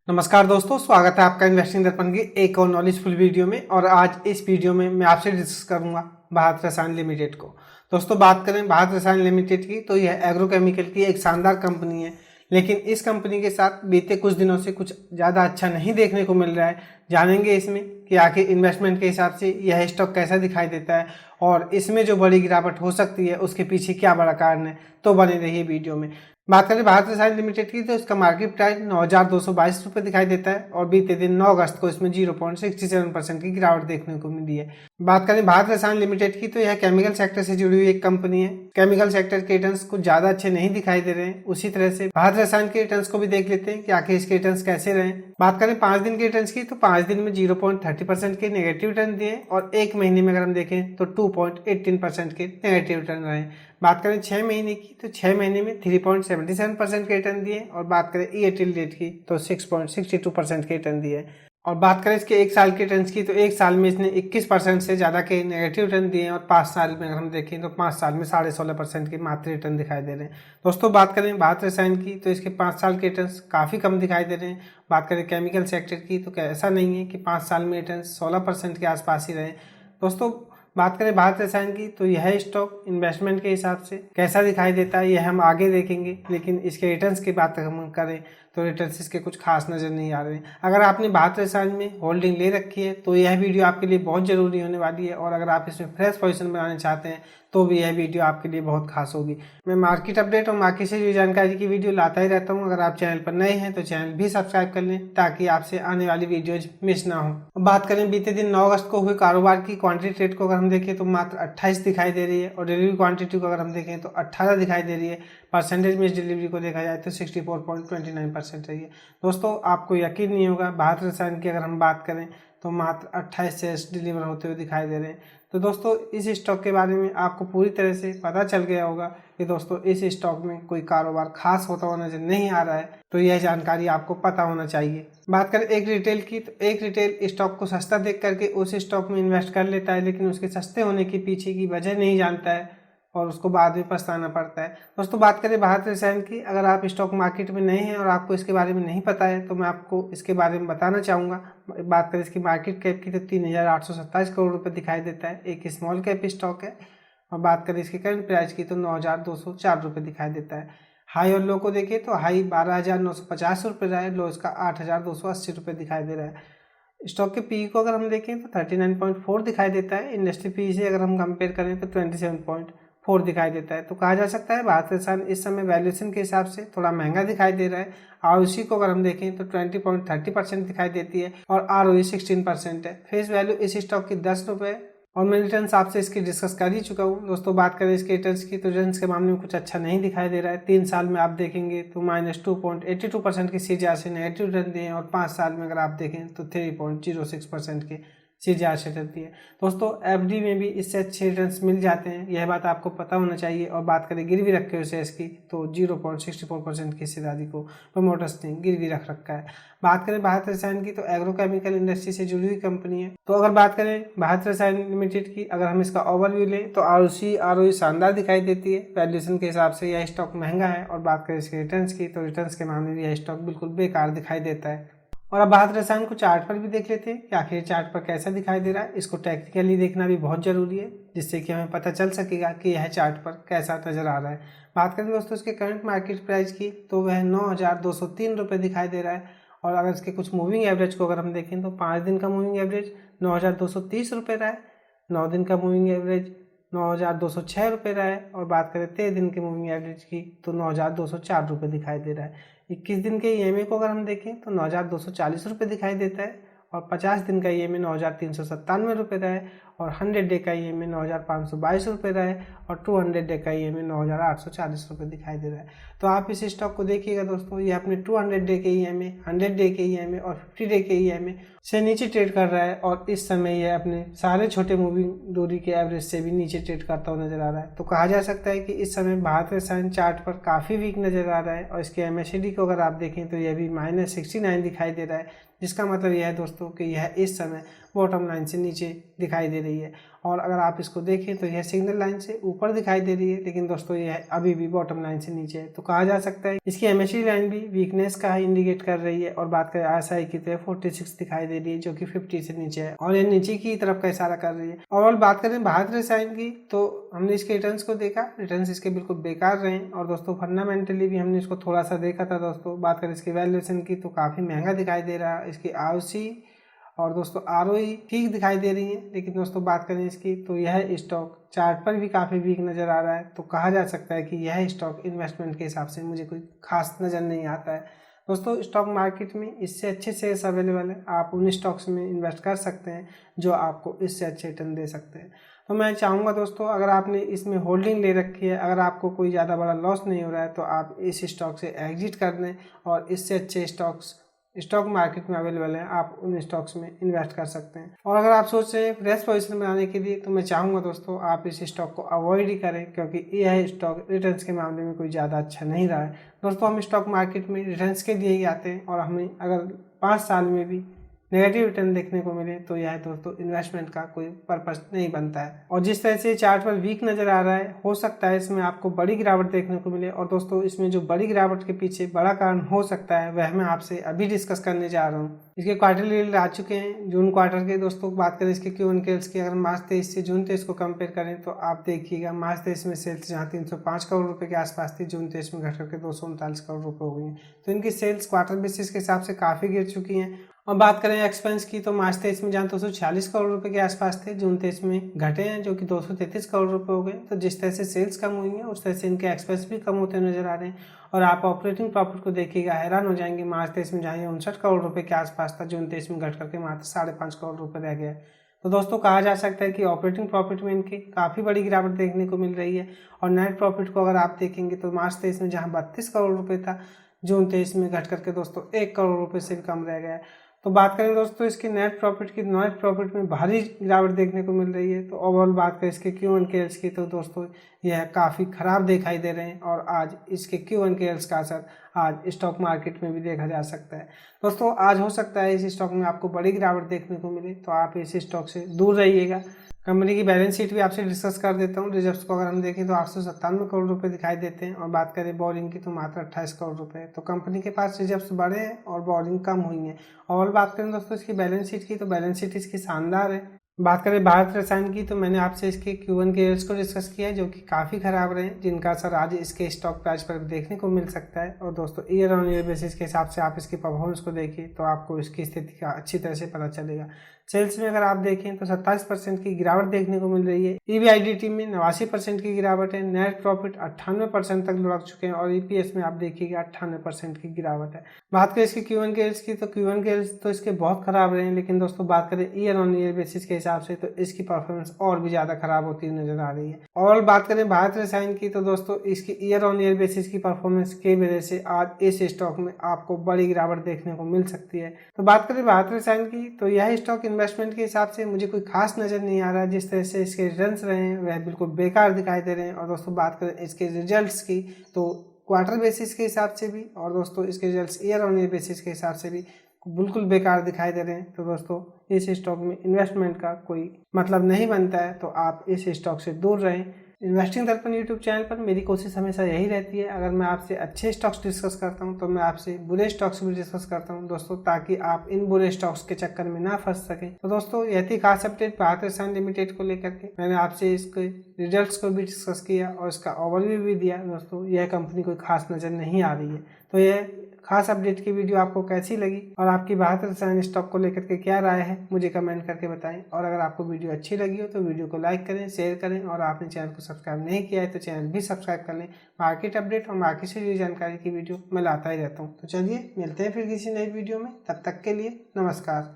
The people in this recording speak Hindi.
नमस्कार दोस्तों, स्वागत है आपका इन्वेस्टिंग दर्पण की एक और नॉलेजफुल वीडियो में। और आज इस वीडियो में मैं आपसे डिस्कस करूंगा भारत रसायन लिमिटेड को। दोस्तों बात करें भारत रसायन लिमिटेड की तो यह एग्रोकेमिकल की एक शानदार कंपनी है, लेकिन इस कंपनी के साथ बीते कुछ दिनों से कुछ ज़्यादा अच्छा नहीं देखने को मिल रहा है। जानेंगे इसमें कि आखिर इन्वेस्टमेंट के हिसाब से यह स्टॉक कैसा दिखाई देता है और इसमें जो बड़ी गिरावट हो सकती है उसके पीछे क्या बड़ा कारण है। तो बने रहिए वीडियो में। बात करें भारत रसायन लिमिटेड की तो इसका मार्केट प्राइस 9,222 रुपये दिखाई देता है और बीते दिन 9 अगस्त को इसमें 0.67% की गिरावट देखने को मिली है। बात करें भारत रसायन लिमिटेड की तो यह केमिकल सेक्टर से जुड़ी हुई एक कंपनी है। केमिकल सेक्टर के रिटर्न्स कुछ ज्यादा अच्छे नहीं दिखाई दे रहे हैं। उसी तरह से भारत रसायन के रिटर्न्स को भी देख लेते हैं कि आखिर इसके रिटर्न्स कैसे रहे। बात करें 5 दिन के रिटर्न्स की तो 5 दिन में 0.30% के नेगेटिव रिटर्न दिए और एक महीने में अगर हम देखें तो 2.18% के नेगेटिव रिटर्न रहे। बात करें 6 महीने की तो 6 महीने में 3.77% के रिटर्न दिए और बात करें ईयर टिल डेट की तो 6.62% के रिटर्न दिए। और बात करें इसके एक साल के रिटर्न की तो एक साल में इसने 21% से ज़्यादा के नेगेटिव रिटर्न दिए और 5 साल में अगर हम देखें तो 5 साल में 16.5% के मात्र रिटर्न दिखाई दे रहे हैं। दोस्तों बात करें भारत रसायन की तो इसके 5 साल के रिटर्न काफ़ी कम दिखाई दे रहे हैं। बात करें केमिकल सेक्टर की तो ऐसा नहीं है कि 5 साल में रिटर्न 16% के आसपास ही रहे। दोस्तों बात करें भारत रसायन की तो यह स्टॉक इन्वेस्टमेंट के हिसाब से कैसा दिखाई देता है यह हम आगे देखेंगे, लेकिन इसके रिटर्न्स की बात हम करें तो रिटर्न्स इसके कुछ खास नज़र नहीं आ रहे हैं। अगर आपने भारत रसायन में होल्डिंग ले रखी है तो यह वीडियो आपके लिए बहुत ज़रूरी होने वाली है और अगर आप इसमें फ्रेश पोजीशन बनाना चाहते हैं तो भी यह वीडियो आपके लिए बहुत खास होगी। मैं मार्केट अपडेट और मार्केट से जुड़ी जानकारी की वीडियो लाता ही रहता हूं। अगर आप चैनल पर नए हैं तो चैनल भी सब्सक्राइब कर लें ताकि आपसे आने वाली वीडियोज मिस ना हो। बात करें बीते दिन 9 अगस्त को हुए कारोबार की क्वांटिटी ट्रेड को अगर हम देखें तो मात्र 28 दिखाई दे रही है और डिलीवरी क्वांटिटी को अगर हम देखें तो 18 दिखाई दे रही है। परसेंटेज में इस डिलीवरी को देखा जाए तो 64.29% रही है। दोस्तों आपको यकीन नहीं होगा, भारत रसायन की अगर हम बात करें तो मात्र 28 शेयर्स डिलीवर होते हुए दिखाई दे रहे हैं। तो दोस्तों इस स्टॉक के बारे में आपको पूरी तरह से पता चल गया होगा कि दोस्तों इस स्टॉक में कोई कारोबार खास होता हुआ नजर नहीं आ रहा है, तो यह जानकारी आपको पता होना चाहिए। बात करें एक रिटेल की तो एक रिटेल स्टॉक को सस्ता देख करके उस स्टॉक में इन्वेस्ट कर लेता है, लेकिन उसके सस्ते होने के पीछे की वजह नहीं जानता है और उसको बाद में पछताना पड़ता है। दोस्तों बात करें भारत रसायन की, अगर आप स्टॉक मार्केट में नए हैं और आपको इसके बारे में नहीं पता है तो मैं आपको इसके बारे में बताना चाहूँगा। बात करें इसकी मार्केट कैप की तो 3,827 करोड़ रुपये दिखाई देता है, एक स्मॉल कैप स्टॉक है। और बात करें इसकी करंट प्राइस की तो 9,204 रुपये दिखाई देता है। हाई और लो को देखें तो हाई 12,950 रुपये रहा है, लो इसका 8,280 रुपये दिखाई दे रहा है। स्टॉक के पी को अगर हम देखें तो 39.4 दिखाई देता है। इंडस्ट्री पी से अगर हम कंपेयर करें तो 27.4 दिखाई देता है। तो कहा जा सकता है भारत रसायन इस समय वैल्यूएशन के हिसाब से थोड़ा महंगा दिखाई दे रहा है। आरओसी को अगर हम देखें तो 20.30% दिखाई देती है और आरओई 16% है। फेस वैल्यू इस स्टॉक की 10 रुपये और मैं रिटर्न्स आपसे इसकी डिस्कस कर ही चुका हूँ। दोस्तों बात करें इसके रिटर्न्स की तो रिटर्न्स के मामले में कुछ अच्छा नहीं दिखाई दे रहा है। 3 साल में आप देखेंगे तो -2.82% की सीजीआर से नेगेटिव रिटर्न दिए और 5 साल में अगर आप देखें तो 3.06% के सीजीआर से रिटर्न दिए। दोस्तों एफडी में भी इससे अच्छे रिटर्न्स मिल जाते हैं, यह बात आपको पता होना चाहिए। और बात करें गिरवी रखे हुए शेयर्स की तो 0.64% की हिस्सेदारी को प्रमोटर्स ने गिरवी रख रखा है। बात करें भारत रसायन की तो एग्रोकेमिकल इंडस्ट्री से जुड़ी हुई कंपनी है। तो अगर बात करें भारत रसायन लिमिटेड की, अगर हम इसका ओवरव्यू लें तो आरओई शानदार दिखाई देती है। वैल्यूएशन के हिसाब से यह स्टॉक महंगा है। और बात करें इसके रिटर्न्स की तो रिटर्न्स के मामले में यह स्टॉक बिल्कुल बेकार दिखाई देता है। और अब भारत रसायन को चार्ट पर भी देख लेते हैं कि आखिर चार्ट पर कैसा दिखाई दे रहा है। इसको टेक्निकली देखना भी बहुत जरूरी है जिससे कि हमें पता चल सकेगा कि यह चार्ट पर कैसा नजर आ रहा है। बात करें दोस्तों इसके करंट मार्केट प्राइस की तो वह 9,203 रुपये दिखाई दे रहा है। और अगर इसके कुछ मूविंग एवरेज को अगर हम देखें तो 5 दिन का मूविंग एवरेज 9,230 रुपये रहा है, 9 दिन का मूविंग एवरेज 9,206 रुपये रहा है और बात करें 13 दिन के मूविंग एवरेज की तो 9,204 रुपये दिखाई दे रहा है। 21 दिन के ईएमए को अगर हम देखें तो 9,240 रुपये दिखाई देता है और 50 दिन का ईएमए 9,397 रुपये रहा है और 100 डे का ईएमए 9,522 रुपये रहा है और 200 डे का ईएमए 9,840 रुपये दिखाई दे रहा है। तो आप इस स्टॉक को देखिएगा दोस्तों, ये अपने 200 डे के ईएमए, 100 डे के ईएमए और 50 डे के ईएमए से नीचे ट्रेड कर रहा है और इस समय यह अपने सारे छोटे मूविंग दूरी के एवरेज से भी नीचे ट्रेड करता हुआ नजर आ रहा है। तो कहा जा सकता है कि इस समय भारत रसायन चार्ट पर काफ़ी वीक नजर आ रहा है। और इसके एमएसडी को अगर आप देखें तो यह भी -69 दिखाई दे रहा है, जिसका मतलब यह है दोस्तों कि यह इस समय बॉटम लाइन से नीचे दिखाई दे रही है। और अगर आप इसको देखें तो यह सिग्नल लाइन से ऊपर दिखाई दे रही है, लेकिन दोस्तों यह अभी भी बॉटम लाइन से नीचे है। तो कहा जा सकता है इसकी MACD लाइन भी वीकनेस का इंडिकेट कर रही है। और बात करें RSI की तो 46 दिखाई दे रही है, जो कि 50 से नीचे है और ये नीचे की तरफ का इशारा कर रही है। ओवरऑल बात करें भारत रसायन की तो हमने इसके रिटर्न्स को देखा, रिटर्न्स इसके बिल्कुल बेकार रहे। और दोस्तों फंडामेंटली भी हमने इसको थोड़ा सा देखा था। दोस्तों बात करें इसकी वैल्यूएशन की तो काफ़ी महंगा दिखाई दे रहा है। इसकी ROC और दोस्तों ROE ठीक दिखाई दे रही है, लेकिन दोस्तों बात करें इसकी तो यह स्टॉक चार्ट पर भी काफ़ी वीक नज़र आ रहा है। तो कहा जा सकता है कि यह स्टॉक इन्वेस्टमेंट के हिसाब से मुझे कोई खास नज़र नहीं आता है। दोस्तों स्टॉक मार्केट में इससे अच्छे शेयर्स अवेलेबल है, आप उन स्टॉक्स में इन्वेस्ट कर सकते हैं जो आपको इससे अच्छे रिटर्न दे सकते हैं। तो मैं चाहूँगा दोस्तों अगर आपने इसमें होल्डिंग ले रखी है, अगर आपको कोई ज़्यादा बड़ा लॉस नहीं हो रहा है तो आप इस स्टॉक से एग्जिट कर दें और इससे अच्छे स्टॉक मार्केट में अवेलेबल है, आप उन स्टॉक्स में इन्वेस्ट कर सकते हैं। और अगर आप सोच रहे हैं फ्रेश पोजीशन बनाने के लिए तो मैं चाहूँगा दोस्तों आप इस स्टॉक को अवॉइड ही करें, क्योंकि यह स्टॉक रिटर्न्स के मामले में कोई ज़्यादा अच्छा नहीं रहा है। दोस्तों हम स्टॉक मार्केट में रिटर्न्स के लिए ही आते हैं और हमें अगर 5 साल में भी नेगेटिव रिटर्न देखने को मिले तो यह दोस्तों इन्वेस्टमेंट का कोई पर्पस नहीं बनता है। और जिस तरह से चार्ट पर वीक नज़र आ रहा है, हो सकता है इसमें आपको बड़ी गिरावट देखने को मिले। और दोस्तों इसमें जो बड़ी गिरावट के पीछे बड़ा कारण हो सकता है वह मैं आपसे अभी डिस्कस करने जा रहा हूँ। इसके क्वार्टरली रिजल्ट आ चुके हैं जून क्वार्टर के। दोस्तों बात करें इसके Q1Q की, अगर मार्च 23 से जून 23 को कंपेयर करें तो आप देखिएगा मार्च 23 में सेल्स जहाँ 305 करोड़ रुपए के आसपास थी, जून 23 में घट करके 239 करोड़ रुपए हो गई हैं। तो इनकी सेल्स क्वार्टर बेसिस के हिसाब से काफ़ी गिर चुकी हैं। और बात करें एक्सपेंस की तो मार्च 23 में जहाँ 246 करोड़ रुपए के आसपास थे, जून 23 में घटे हैं जो कि 233 करोड़ रुपए हो गए। तो जिस तरह से सेल्स कम हुई हैं उस तरह से इनके एक्सपेंस भी कम होते नजर आ रहे हैं। और आप ऑपरेटिंग प्रॉफिट को देखिएगा, हैरान हो जाएंगे। मार्च 23 में जहाँ 59 करोड़ रुपए के आसपास था, जून 23 में घट करके मात्र 5.5 करोड़ रुपए रह गया। तो दोस्तों कहा जा सकता है कि ऑपरेटिंग प्रॉफिट में इनकी काफ़ी बड़ी गिरावट देखने को मिल रही है। और नेट प्रॉफिट को अगर आप देखेंगे तो मार्च 23 में जहाँ 32 करोड़ रुपए था, जून 23 में घट करके दोस्तों 1 करोड़ रुपए से भी कम रह गया है। तो बात करें दोस्तों इसकी नेट प्रॉफिट में भारी गिरावट देखने को मिल रही है। तो ओवरऑल बात करें इसके Q1Q की तो दोस्तों यह काफ़ी ख़राब दिखाई दे रहे हैं और आज इसके Q1Q का असर आज स्टॉक मार्केट में भी देखा जा सकता है। दोस्तों आज हो सकता है इस स्टॉक में आपको बड़ी गिरावट देखने को मिले, तो आप इस स्टॉक से दूर रहिएगा। कंपनी की बैलेंस शीट भी आपसे डिस्कस कर देता हूँ। रिजर्व्स को अगर हम देखें तो 897 करोड़ रुपए दिखाई देते हैं और बात करें बोरिंग की तो मात्र 28 करोड़ रुपए। तो कंपनी के पास रिजर्व्स बढ़े हैं और बोरिंग कम हुई है। और बात करें दोस्तों इसकी बैलेंस शीट की तो बैलेंस शीट इसकी शानदार है। बात करें भारत रसायन की तो मैंने आपसे इसके Q1Q को डिस्कस किया है जो कि काफ़ी खराब रहे, जिनका असर आज इसके स्टॉक प्राइस पर देखने को मिल सकता है। और दोस्तों ईयर ऑन ईयर बेसिस के हिसाब से आप इसकी परफॉर्मेंस को देखिए तो आपको इसकी स्थिति का अच्छी तरह से पता चलेगा। सेल्स में अगर आप देखें तो 27% की गिरावट देखने को मिल रही है। EBIDT में 89% की गिरावट है। नेट प्रॉफिट 98% तक लुढ़क चुके हैं और EPS में आप देखिएगा 98% की गिरावट है। बात करें इसके Q1Q की तो Q1Q तो इसके बहुत खराब रहे हैं, लेकिन दोस्तों बात करें ईयर ऑन ईयर बेसिस के हिसाब से तो इसकी परफॉर्मेंस और भी ज़्यादा खराब होती हुई नजर आ रही है। और बात करें भारत रसायन की तो दोस्तों इसकी ईयर ऑन ईयर बेसिस की परफॉर्मेंस की वजह से आज इस स्टॉक में आपको बड़ी गिरावट देखने को मिल सकती है। तो बात करें भारत रसायन की तो यह स्टॉक इन्वेस्टमेंट के हिसाब से मुझे कोई खास नज़र नहीं आ रहा है। जिस तरह से इसके रिटर्न्स रहे हैं वह बिल्कुल बेकार दिखाई दे रहे हैं। और दोस्तों बात करें इसके रिजल्ट्स की तो क्वार्टर बेसिस के हिसाब से भी और दोस्तों इसके results year on year basis के हिसाब से भी बिल्कुल बेकार दिखाई दे रहे हैं। तो दोस्तों इस स्टॉक में इन्वेस्टमेंट का कोई मतलब नहीं बनता है, तो आप इस स्टॉक से दूर रहें। इन्वेस्टिंग दर्पण यूट्यूब चैनल पर मेरी कोशिश हमेशा यही रहती है, अगर मैं आपसे अच्छे स्टॉक्स डिस्कस करता हूं तो मैं आपसे बुरे स्टॉक्स भी डिस्कस करता हूं दोस्तों, ताकि आप इन बुरे स्टॉक्स के चक्कर में ना फंस सकें। तो दोस्तों यह थी खास अपडेट भारत रसायन लिमिटेड को लेकर के। मैंने आपसे इसके रिजल्ट्स को भी डिस्कस किया और इसका ओवरव्यू भी दिया। दोस्तों यह कंपनी कोई खास नज़र नहीं आ रही है। तो यह खास अपडेट की वीडियो आपको कैसी लगी और आपकी भारत रसायन स्टॉक को लेकर के क्या राय है मुझे कमेंट करके बताएं। और अगर आपको वीडियो अच्छी लगी हो तो वीडियो को लाइक करें, शेयर करें और आपने चैनल को सब्सक्राइब नहीं किया है तो चैनल भी सब्सक्राइब कर लें। मार्केट अपडेट और मार्केट से जुड़ी जानकारी की वीडियो मैं लाता ही रहता हूँ। तो चलिए मिलते हैं फिर किसी नई वीडियो में, तब तक के लिए नमस्कार।